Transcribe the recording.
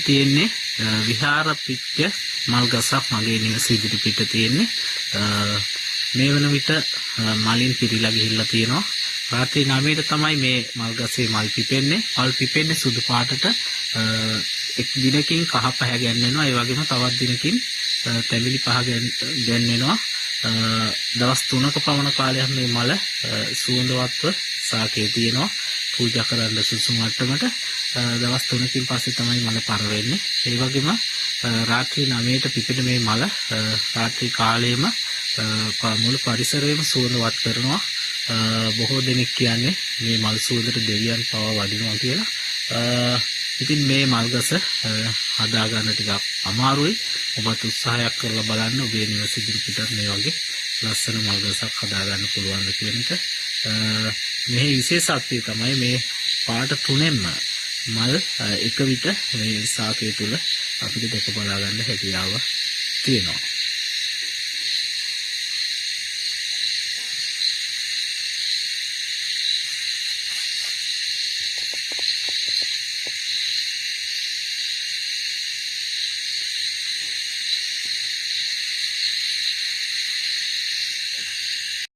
තියෙන්නේ විහාර පිට්‍ය මල් ගසක් මගේ නිවස ඉදිරිපිට තියෙන්නේ. මේ වන විට මලින් පිරීලා ගිහිල්ලා තියෙනවා. රාත්‍රී 9ට තමයි මේ මල් ගසේ මල් පිපෙන්නේ. මල් පිපෙන්නේ සුදු පාටට. එක් දිනකින් කහ පැහැ ගැන්වෙනවා. ඒ වගේම තවත් දිනකින් තැඹිලි පහ ගැන්වෙනවා. දවස් 3ක පමණ කාලයක් මේ මල සුවඳවත්ව සාකේ තියෙනවා. පූජා කරන්න සුසු මට්ටමට දවස් 3කින් පස්සේ තමයි මල පර වෙන්නේ. ඒ වගේම රාත්‍රී 9ට පිපෙන මේ මල රාත්‍රී කාලයේම මුළු පරිසරයම සුවඳවත් කරනවා. බොහෝ දෙනෙක් කියන්නේ මේ මල් සුවඳට දෙවියන් පවා වඩිනවා කියලා. ඉතින් මේ මල් ගස හදා ගන්න ටිකක් අමාරුයි. ඔබත් උත්සාහයක් කරලා බලන්න ඔබේ නිවස ඉදිරිපිටත් මේ වගේ ලස්සන මල් ගසක් හදා ගන්න පුළුවන් කියන එක. මේ විශේෂත්වය තමයි මේ පාට තුනෙන්ම මල් එක විට මේ සාකේ තුල අපිට දැක බලා ගන්න හැකියාව තියෙනවා.